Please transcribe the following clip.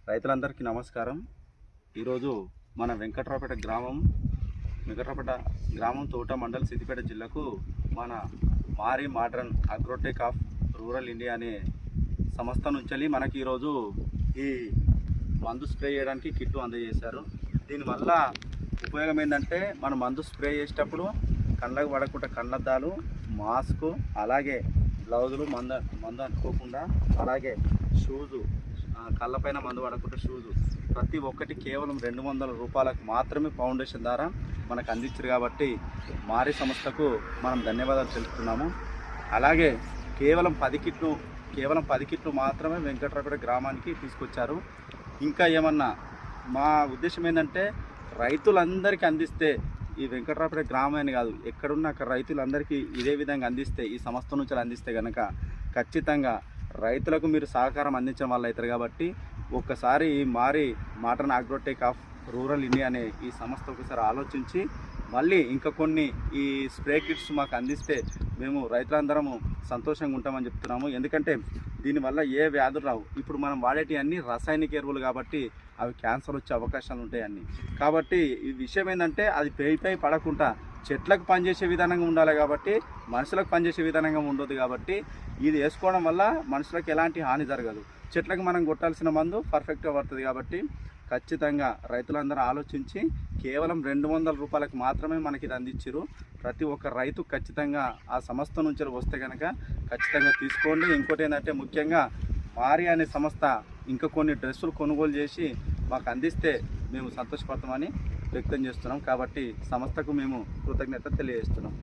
రైతులందరికీ నమస్కారం. ఈరోజు మన వెంకట్రావుపేట గ్రామం తోట మండల్ సిద్దిపేట జిల్లాకు మన మారి modern Agrotech of rural India అనే సంస్థ నుంచి మనకి ఈరోజు ఈ మందు స్ప్రే చేయడానికి కిట్టు అందజేశారు. దీనివల్ల ఉపయోగం ఏంటంటే మనం మందు స్ప్రే చేసేటప్పుడు కళ్ళకు పడకుండా కళ్ళద్దాలు, మాస్కు, అలాగే గ్లౌజులు, మందు అనుకోకుండా, అలాగే షూజు, కళ్ళపైన మందు పడకుండా షూజు ప్రతి ఒక్కటి కేవలం 200 రూపాయలకు మాత్రమే ఫౌండేషన్ ద్వారా మనకు అందించారు. కాబట్టి మారి సంస్థకు మనం ధన్యవాదాలు తెలుపుతున్నాము. అలాగే కేవలం 10 కిట్లు మాత్రమే వెంకట్రావుపేట గ్రామానికి తీసుకొచ్చారు. ఇంకా ఏమన్నా మా ఉద్దేశం ఏంటంటే రైతులందరికీ అందిస్తే, ఈ వెంకట్రావుపేట గ్రామాన్ని కాదు ఎక్కడున్న అక్కడ రైతులందరికీ ఇదే విధంగా అందిస్తే, ఈ సంస్థ నుంచి అందిస్తే కనుక ఖచ్చితంగా రైతులకు మీరు సహకారం అందించడం వల్ల అవుతారు. కాబట్టి ఒక్కసారి ఈ మారి modern Agrotech of rural India అనే ఈ సంస్థ ఒకసారి ఆలోచించి మళ్ళీ ఇంకా కొన్ని ఈ స్ప్రే కిట్స్ మాకు అందిస్తే మేము రైతులందరము సంతోషంగా ఉంటామని చెప్తున్నాము. ఎందుకంటే దీనివల్ల ఏ వ్యాధులు రావు. ఇప్పుడు మనం వాడేటి అన్ని రసాయనిక ఎరువులు కాబట్టి అవి క్యాన్సర్ వచ్చే అవకాశాలు ఉంటాయి అన్నీ. కాబట్టి ఈ విషయం ఏంటంటే అది పై పడకుండా చెట్లకు పనిచేసే విధానంగా ఉండాలి, కాబట్టి మనుషులకు పనిచేసే విధానంగా ఉండదు. కాబట్టి ఇది వేసుకోవడం వల్ల మనుషులకు ఎలాంటి హాని జరగదు. చెట్లకు మనం కొట్టాల్సిన మందు పర్ఫెక్ట్గా పడుతుంది. కాబట్టి ఖచ్చితంగా రైతులందరూ ఆలోచించి కేవలం 200 రూపాయలకు మాత్రమే మనకి ఇది అందించారు. ప్రతి ఒక్క రైతు ఖచ్చితంగా ఆ సంస్థ నుంచి వస్తే కనుక ఖచ్చితంగా తీసుకోండి. ఇంకోటి ఏంటంటే ముఖ్యంగా మారి అనే సంస్థ ఇంకా కొన్ని డ్రెస్సులు కొనుగోలు చేసి మాకు అందిస్తే మేము సంతోషపడతామని వ్యక్తం చేస్తున్నాం. కాబట్టి సంస్థకు మేము కృతజ్ఞత తెలియజేస్తున్నాం.